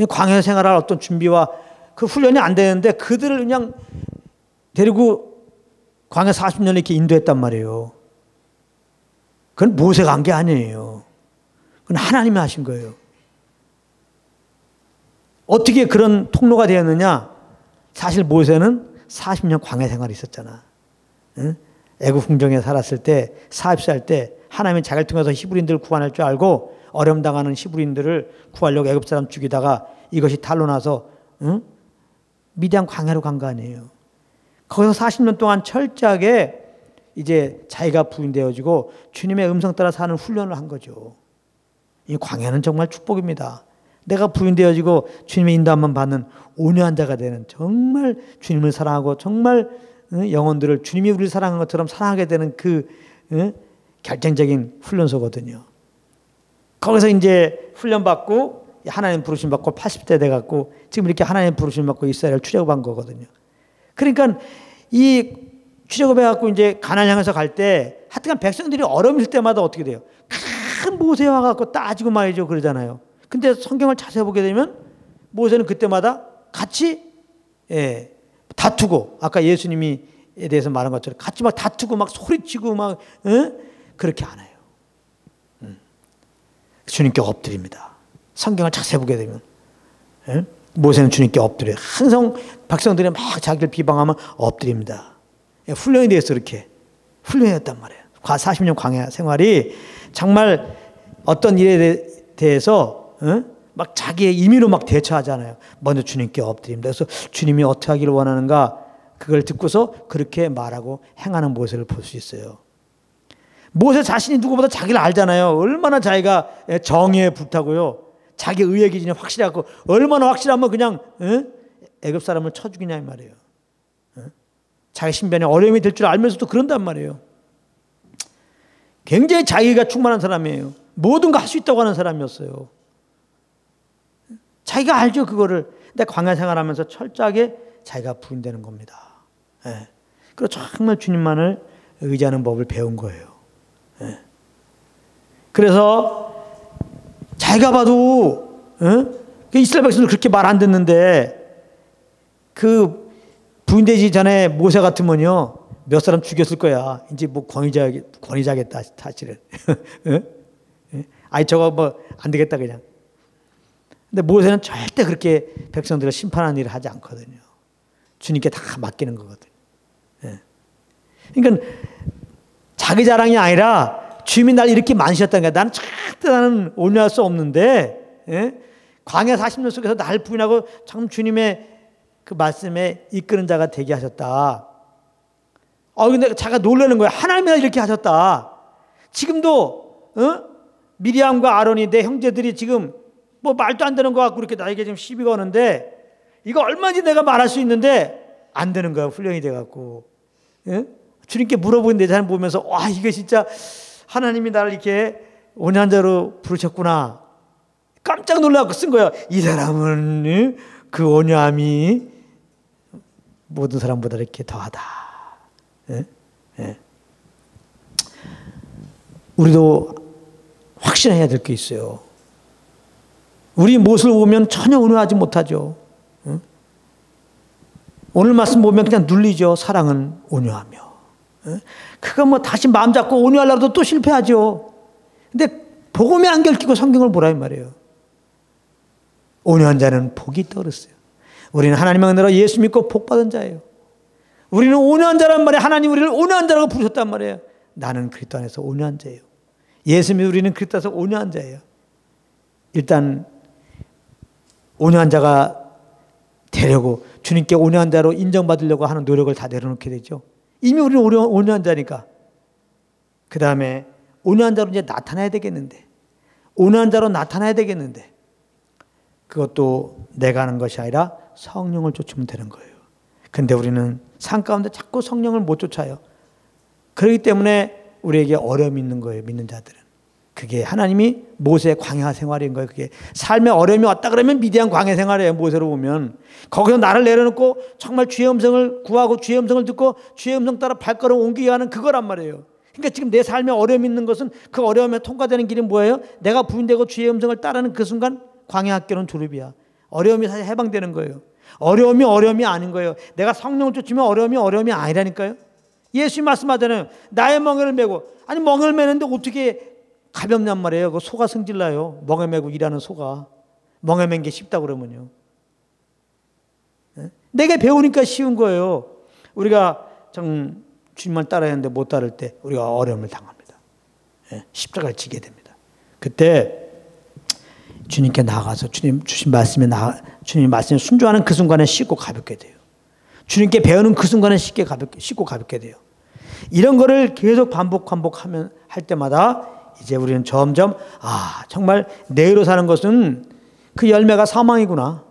광야 생활할 어떤 준비와 그 훈련이 안 되는데 그들을 그냥 데리고 광야 40년을 이렇게 인도했단 말이에요. 그건 모세가 한 게 아니에요. 그건 하나님이 하신 거예요. 어떻게 그런 통로가 되었느냐? 사실 모세는 40년 광야 생활이 있었잖아. 응? 애굽 궁정에 살았을 때 40살 때 하나님이 자기를 통해서 히브리인들을 구원할 줄 알고 어려움 당하는 히브리인들을 구하려고 애굽 사람 죽이다가 이것이 탄로 나서 미디안 광야로 간 거 아니에요. 거기서 40년 동안 철저하게 이제 자기가 부인되어지고 주님의 음성 따라 사는 훈련을 한 거죠. 이 광야는 정말 축복입니다. 내가 부인되어지고 주님의 인도함만 받는 온유한 자가 되는, 정말 주님을 사랑하고 정말 영혼들을 주님이 우리를 사랑한 것처럼 사랑하게 되는 그 결정적인 훈련소거든요. 거기서 이제 훈련받고 하나님 부르심 받고 80대 돼갖고 지금 이렇게 하나님 부르심 받고 이스라엘 출애굽한 거거든요. 그러니까 이 출애굽해갖고 이제 가나안 향해서 갈 때 하여튼 백성들이 어려움 있을 때마다 어떻게 돼요? 큰 모세 와갖고 따지고 말이죠, 그러잖아요. 근데 성경을 자세히 보게 되면 모세는 그때마다 같이 다투고, 아까 예수님에 대해서 말한 것처럼 같이 막 다투고 막 소리치고 막 그렇게 안 해요. 주님께 엎드립니다. 성경을 자세히 보게 되면 모세는 주님께 엎드려요. 항상 백성들이 막 자기를 비방하면 엎드립니다. 훈련이 돼서 이렇게 훈련이었단 말이에요. 40년 광야 생활이 정말 어떤 일에 대해서 막 자기의 임의로 막 대처하잖아요. 먼저 주님께 엎드립니다. 그래서 주님이 어떻게 하기를 원하는가 그걸 듣고서 그렇게 말하고 행하는 모세를 볼 수 있어요. 모세 자신이 누구보다 자기를 알잖아요. 얼마나 자기가 정의에 불타고요. 자기 의의 기준이 확실하고 얼마나 확실하면 그냥 애굽 사람을 쳐 죽이냐 이 말이에요. 자기 신변에 어려움이 될 줄 알면서도 그런단 말이에요. 굉장히 자기가 충만한 사람이에요. 모든 거 할 수 있다고 하는 사람이었어요. 자기가 알죠, 그거를. 근데 광야 생활하면서 철저하게 자기가 부인되는 겁니다. 그리고 정말 주님만을 의지하는 법을 배운 거예요. 그래서 자기가 봐도 이스라엘 백성들 그렇게 말 안 듣는데 그 부인되지 전에 모세 같으면요 몇 사람 죽였을 거야. 이제 뭐 권위자겠다 사실은. 아이 저거 뭐 안 되겠다 그냥. 근데 모세는 절대 그렇게 백성들을 심판하는 일을 하지 않거든요. 주님께 다 맡기는 거거든요. 그러니까 자기 자랑이 아니라 주님이 날 이렇게 만지셨다는 거야. 나는 절대 나는 온유할 수 없는데 광야 40년 속에서 날 부인하고 참 주님의 그 말씀에 이끄는 자가 되게 하셨다. 근데 자기가 놀라는 거야. 하나님이 날 이렇게 하셨다. 지금도 미리암과 아론이 내 형제들이 지금 뭐 말도 안 되는 거 같고 그렇게 나에게 지금 시비 거는데 이거 얼마든지 내가 말할 수 있는데 안 되는 거야. 훈련이 돼갖고. 주님께 물어보는 내 자를 보면서 와 이거 진짜 하나님이 나를 이렇게 온유한 자로 부르셨구나. 깜짝 놀라고 쓴 거야. 이 사람은 그 온유함이 모든 사람보다 이렇게 더하다. 우리도 확신해야 될 게 있어요. 우리 모습을 보면 전혀 온유하지 못하죠. 오늘 말씀 보면 그냥 눌리죠. 사랑은 온유하며. 그거 뭐 다시 마음 잡고 온유하려고 또 실패하죠. 근데 복음에 안 결키고 성경을 보라 이 말이에요. 온유한 자는 복이 떨었어요. 우리는 하나님의 은혜로 예수 믿고 복 받은 자예요. 우리는 온유한 자란 말이에요. 하나님 우리를 온유한 자라고 부르셨단 말이에요. 나는 그리스도 안에서 온유한 자예요. 예수 믿는 우리는 그리스도 안에서 온유한 자예요. 일단 온유한 자가 되려고 주님께 온유한 자로 인정받으려고 하는 노력을 다 내려놓게 되죠. 이미 우리는 온유한 자니까. 그 다음에 온유한 자로 이제 나타나야 되겠는데, 온유한 자로 나타나야 되겠는데, 그것도 내가 하는 것이 아니라 성령을 쫓으면 되는 거예요. 근데 우리는 삶 가운데 자꾸 성령을 못 쫓아요. 그렇기 때문에 우리에게 어려움이 있는 거예요, 믿는 자들은. 그게 하나님이 모세의 광야 생활인 거예요. 그게 삶에 어려움이 왔다 그러면 미디안 광야 생활이에요. 모세로 보면. 거기서 나를 내려놓고 정말 주의 음성을 구하고 주의 음성을 듣고 주의 음성 따라 발걸음 옮기게 하는 그거란 말이에요. 그러니까 지금 내 삶에 어려움이 있는 것은 그 어려움에 통과되는 길이 뭐예요? 내가 부인되고 주의 음성을 따르는 그 순간 광야 학교는 졸업이야. 어려움이 사실 해방되는 거예요. 어려움이 아닌 거예요. 내가 성령을 쫓으면 어려움이 아니라니까요. 예수님 말씀하잖아요. 나의 멍에를 메고. 아니 멍에를 메는데 어떻게 가볍냔 말이에요. 그 소가 승질나요. 멍에 메고 일하는 소가. 멍에 맨 게 쉽다 그러면요. 내가 배우니까 쉬운 거예요. 우리가 주님만 따라야 하는데 못 따를 때 우리가 어려움을 당합니다. 십자가를 지게 됩니다. 그때 주님께 나가서 주님 주신 말씀에 주님 말씀에 순종하는 그 순간에 쉽고 가볍게 돼요. 주님께 배우는 그 순간에 쉽고 가볍게 돼요. 이런 거를 계속 반복하면 할 때마다 이제 우리는 점점 정말 내로 사는 것은 그 열매가 사망이구나.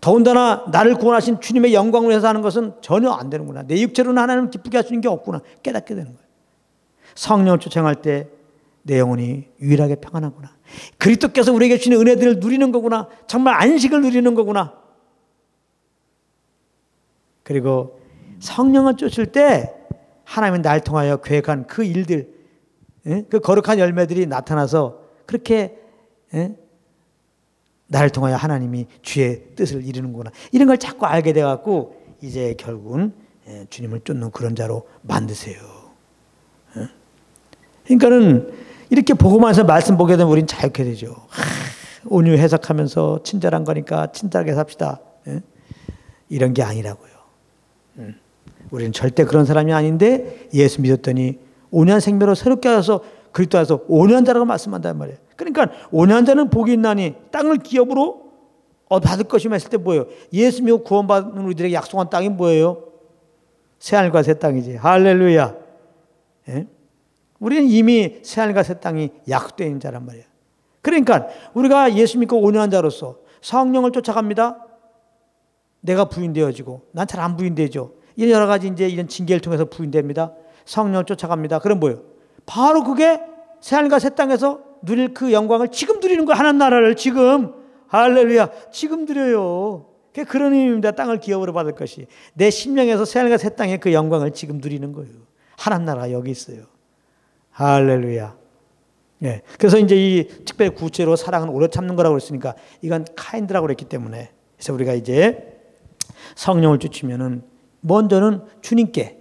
더군다나 나를 구원하신 주님의 영광을 위해서 하는 것은 전혀 안 되는구나. 내 육체로는 하나님을 기쁘게 할 수 있는 게 없구나. 깨닫게 되는 거예요. 성령을 쫓아갈 때 내 영혼이 유일하게 평안하구나. 그리스도께서 우리에게 주신 은혜들을 누리는 거구나. 정말 안식을 누리는 거구나. 그리고 성령을 쫓을 때 하나님은 날 통하여 계획한 그 일들, 그 거룩한 열매들이 나타나서 그렇게 나를 통하여 하나님이 주의 뜻을 이루는구나. 이런 걸 자꾸 알게 돼갖고 이제 결국은 주님을 쫓는 그런 자로 만드세요. 그러니까는 이렇게 보고만 해서 말씀 보게 되면 우리는 자유케 되죠. 온유 해석하면서 친절한 거니까 친절하게 삽시다. 이런 게 아니라고요. 우리는 절대 그런 사람이 아닌데 예수 믿었더니 온유한 생명으로 새롭게 하셔서 그리스도 안에서 온유한 자라고 말씀한단 말이에요. 그러니까 온유한 자는 복이 있나니 땅을 기업으로 받을 것이면 했을 때 뭐예요? 예수 믿고 구원받는 우리들에게 약속한 땅이 뭐예요? 새하늘과 새 땅이지. 할렐루야. 우리는 이미 새하늘과 새 땅이 약속되어 있는 자란 말이에요. 그러니까 우리가 예수 믿고 온유한 자로서 성령을 쫓아갑니다. 내가 부인되어지고 난 잘 안 부인되죠. 이런 여러 가지 이제 이런 징계를 통해서 부인됩니다. 성령을 쫓아갑니다. 그럼 뭐예요? 바로 그게 새하늘과 새 땅에서 누릴 그 영광을 지금 누리는 거예요. 하나님 나라를 지금. 할렐루야. 지금 누려요. 그런 의미입니다. 땅을 기업으로 받을 것이. 내 심령에서 새하늘과 새 땅의 그 영광을 지금 누리는 거예요. 하나님 나라가 여기 있어요. 할렐루야. 그래서 이제 이 특별히 구체로 사랑은 오래 참는 거라고 그랬으니까 이건 카인드라고 그랬기 때문에 그래서 우리가 이제 성령을 쫓으면은 먼저는 주님께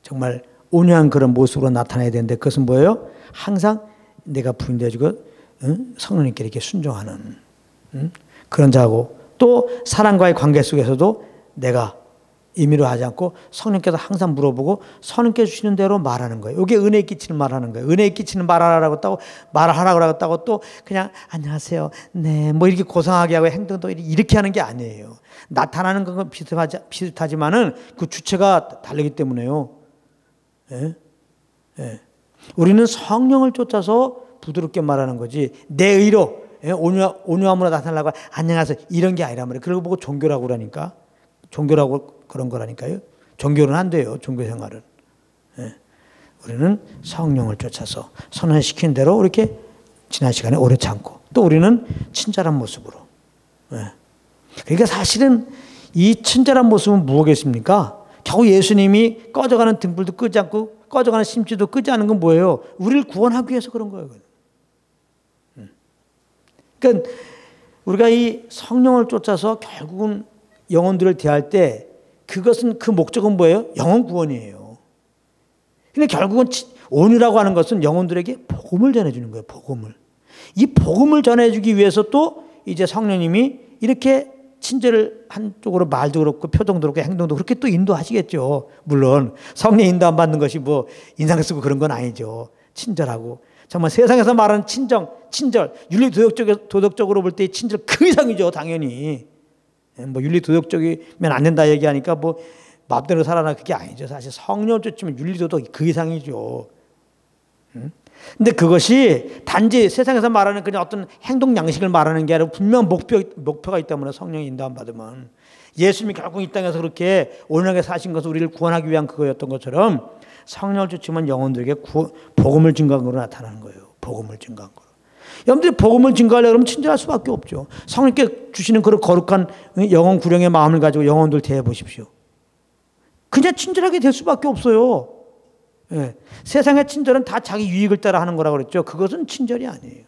정말 온유한 그런 모습으로 나타나야 되는데 그것은 뭐예요? 항상 내가 부인되어지고 성령님께 이렇게 순종하는 그런 자고 또 사랑과의 관계 속에서도 내가 임의로 하지 않고 성령께서 항상 물어보고 성령께서 주시는 대로 말하는 거예요. 이게 은혜에 끼치는 말하는 거예요. 은혜에 끼치는 말하라고 했다고 말하라고 했다고 또 그냥 안녕하세요. 네, 뭐 이렇게 고상하게 하고 행동도 이렇게 하는 게 아니에요. 나타나는 건 비슷하지만은 그 주체가 다르기 때문에요. 우리는 성령을 쫓아서 부드럽게 말하는 거지 내 의로 온유함으로 나타나려고 안녕하세요 이런 게 아니란 말이에요. 그러고 보고 종교라고 그러니까 종교라고 그런 거라니까요. 종교는 안 돼요. 종교 생활은. 우리는 성령을 쫓아서 선언시킨 대로 이렇게 지난 시간에 오래 참고 또 우리는 친절한 모습으로. 그러니까 사실은 이 친절한 모습은 무엇이겠습니까? 겨우 예수님이 꺼져가는 등불도 끄지 않고 꺼져가는 심지도 끄지 않은 건 뭐예요? 우리를 구원하기 위해서 그런 거예요. 그러니까 우리가 이 성령을 쫓아서 결국은 영혼들을 대할 때 그것은 그 목적은 뭐예요? 영혼 구원이에요. 근데 결국은 온유라고 하는 것은 영혼들에게 복음을 전해주는 거예요. 복음을. 이 복음을 전해주기 위해서 또 이제 성령님이 이렇게 친절을 한쪽으로 말도 그렇고 표정도 그렇고 행동도 그렇게 또 인도하시겠죠. 물론 성령 인도 안 받는 것이 뭐 인상 쓰고 그런 건 아니죠. 친절하고 정말 세상에서 말하는 친절, 윤리 도덕적으로 볼 때 친절 그 이상이죠. 당연히. 뭐 윤리 도덕적이면 안 된다 얘기하니까 뭐 마음대로 살아라 그게 아니죠. 사실 성령을 쫓으면 윤리 도덕이 그 이상이죠. 근데 그것이 단지 세상에서 말하는 그냥 어떤 행동 양식을 말하는 게 아니라 분명 목표가 있다면 성령의 인도 안 받으면 예수님이 결국 이 땅에서 그렇게 온유하게 사신 것은 우리를 구원하기 위한 그거였던 것처럼 성령을 쫓으면 영혼들에게 복음을 증거한 거로 나타나는 거예요. 복음을 증거한 거로. 여러분들이 복음을 증거하려고 하면 친절할 수밖에 없죠. 성령께 주시는 그런 거룩한 영혼 구령의 마음을 가지고 영혼들 대해 보십시오. 그냥 친절하게 될 수밖에 없어요. 세상의 친절은 다 자기 유익을 따라 하는 거라고 그랬죠. 그것은 친절이 아니에요.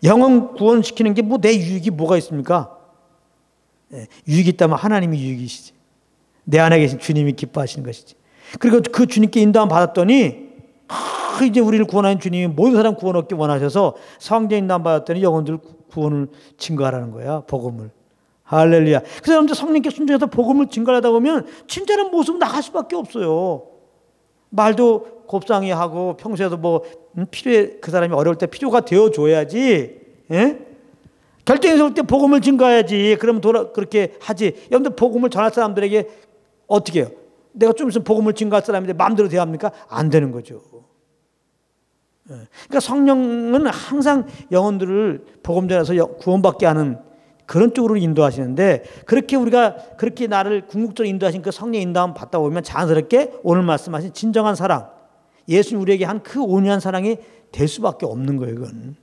영혼 구원시키는 게 뭐 내 유익이 뭐가 있습니까? 유익이 있다면 하나님이 유익이시지. 내 안에 계신 주님이 기뻐하시는 것이지. 그리고 그 주님께 인도함 받았더니 이제 우리를 구원하는 주님이 모든 사람 구원 얻기 원하셔서 성령 인도함 받았더니 영혼들 구원을 증거하라는 거야. 복음을. 할렐루야. 그래서 여러분들 성령께 순종해서 복음을 증거하다 보면 진짜는 모습 나갈 수밖에 없어요. 말도 곱상히 하고 평소에도 뭐 필요해, 그 사람이 어려울 때 필요가 되어줘야지. 예? 결정이 서울 때 복음을 증거해야지. 그러면 그렇게 하지. 여러분들 복음을 전할 사람들에게 어떻게 해요? 내가 좀 있으면 복음을 증거할 사람인데 마음대로 대합니까? 안 되는 거죠. 그러니까 성령은 항상 영혼들을 복음 전해서 구원받게 하는 그런 쪽으로 인도하시는데, 그렇게 우리가 그렇게 나를 궁극적으로 인도하신 그 성령 인도함 받다 보면 자연스럽게 오늘 말씀하신 진정한 사랑, 예수님 우리에게 한 그 온유한 사랑이 될 수밖에 없는 거예요. 이건.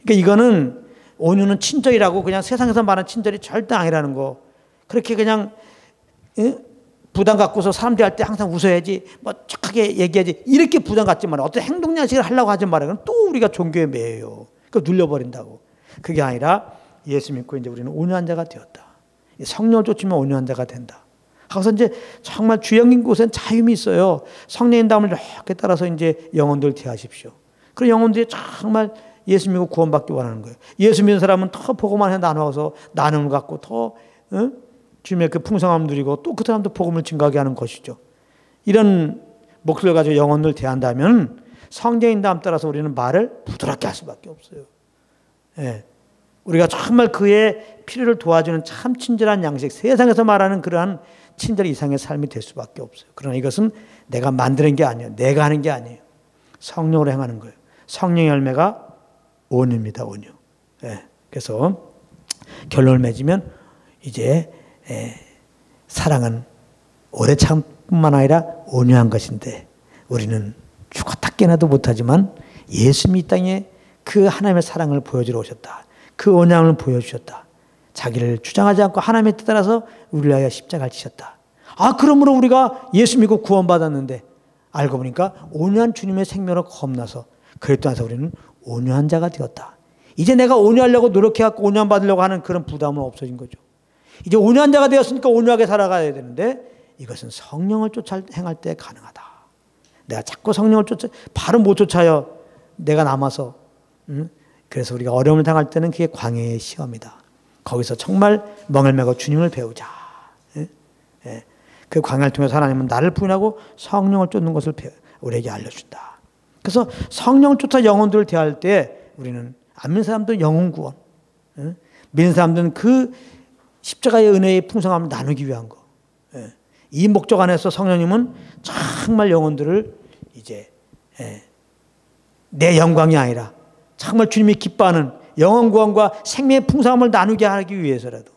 그러니까 이거는 온유는 친절이라고 그냥 세상에서 말하는 친절이 절대 아니라는 거. 그렇게 그냥 부담 갖고서 사람들 할 때 항상 웃어야지, 뭐 착하게 얘기하지, 이렇게 부담 갖지 말아요. 어떤 행동 양식을 하려고 하지 말아요. 그럼 또 우리가 종교에 매여요. 그거 눌려버린다고. 그게 아니라 예수 믿고 이제 우리는 온유한 자가 되었다. 성령을 쫓으면 온유한 자가 된다. 그래서 이제 정말 주역인 곳엔 자유미 있어요. 성령의 인도함을 이렇게 따라서 이제 영혼들 대하십시오. 그런 영혼들이 정말 예수 믿고 구원받기 원하는 거예요. 예수 믿는 사람은 더 복음만 해 나눠서 나눔을 갖고 더 주님의 그 풍성함을 누리고 또 그 사람도 복음을 증가하게 하는 것이죠. 이런 목소리를 가지고 영혼을 대한다면 성령의 인도함 따라서 우리는 말을 부드럽게 할 수밖에 없어요. 예. 우리가 정말 그의 필요를 도와주는 참 친절한 양식, 세상에서 말하는 그러한 친절 이상의 삶이 될 수밖에 없어요. 그러나 이것은 내가 만드는 게 아니에요. 내가 하는 게 아니에요. 성령으로 행하는 거예요. 성령의 열매가 온유입니다. 온유. 예. 그래서 결론을 맺으면 이제 사랑은 오래 참뿐만 아니라 온유한 것인데, 우리는 죽었다 깨나도 못하지만 예수님이 이 땅에 그 하나님의 사랑을 보여주러 오셨다. 그 온유함을 보여주셨다. 자기를 주장하지 않고 하나님의 뜻 따라서 우리를 위하여 십자가를 지셨다. 그러므로 우리가 예수 믿고 구원받았는데 알고 보니까 온유한 주님의 생명을 겁나서 그에 따라서 우리는 온유한 자가 되었다. 이제 내가 온유하려고 노력해갖고 온유함 받으려고 하는 그런 부담은 없어진 거죠. 이제 온유한 자가 되었으니까 온유하게 살아가야 되는데, 이것은 성령을 쫓아 행할 때 가능하다. 내가 자꾸 성령을 바로 못 쫓아요. 내가 남아서. 그래서 우리가 어려움을 당할 때는 그게 광야의 시험이다. 거기서 정말 멍을 메고 주님을 배우자. 그 광야를 통해서 하나님은 나를 부인하고 성령을 쫓는 것을 우리에게 알려준다. 그래서 성령을 쫓아 영혼들을 대할 때 우리는 안 믿는 사람들은 영혼 구원, 믿는 사람들은 그 십자가의 은혜의 풍성함을 나누기 위한 거. 이 목적 안에서 성령님은 정말 영혼들을 이제 내 영광이 아니라 정말 주님이 기뻐하는 영혼 구원과 생명의 풍성함을 나누게 하기 위해서라도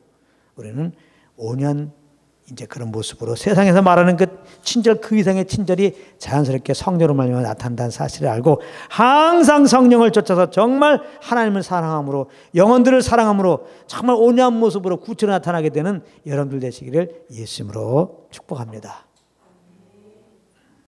우리는 온유한 이제 그런 모습으로 세상에서 말하는 그 친절, 그 이상의 친절이 자연스럽게 성령으로 말미암아 나타난다는 사실을 알고 항상 성령을 쫓아서 정말 하나님을 사랑함으로, 영혼들을 사랑함으로 정말 온유한 모습으로 구체로 나타나게 되는 여러분들 되시기를 예수님으로 축복합니다.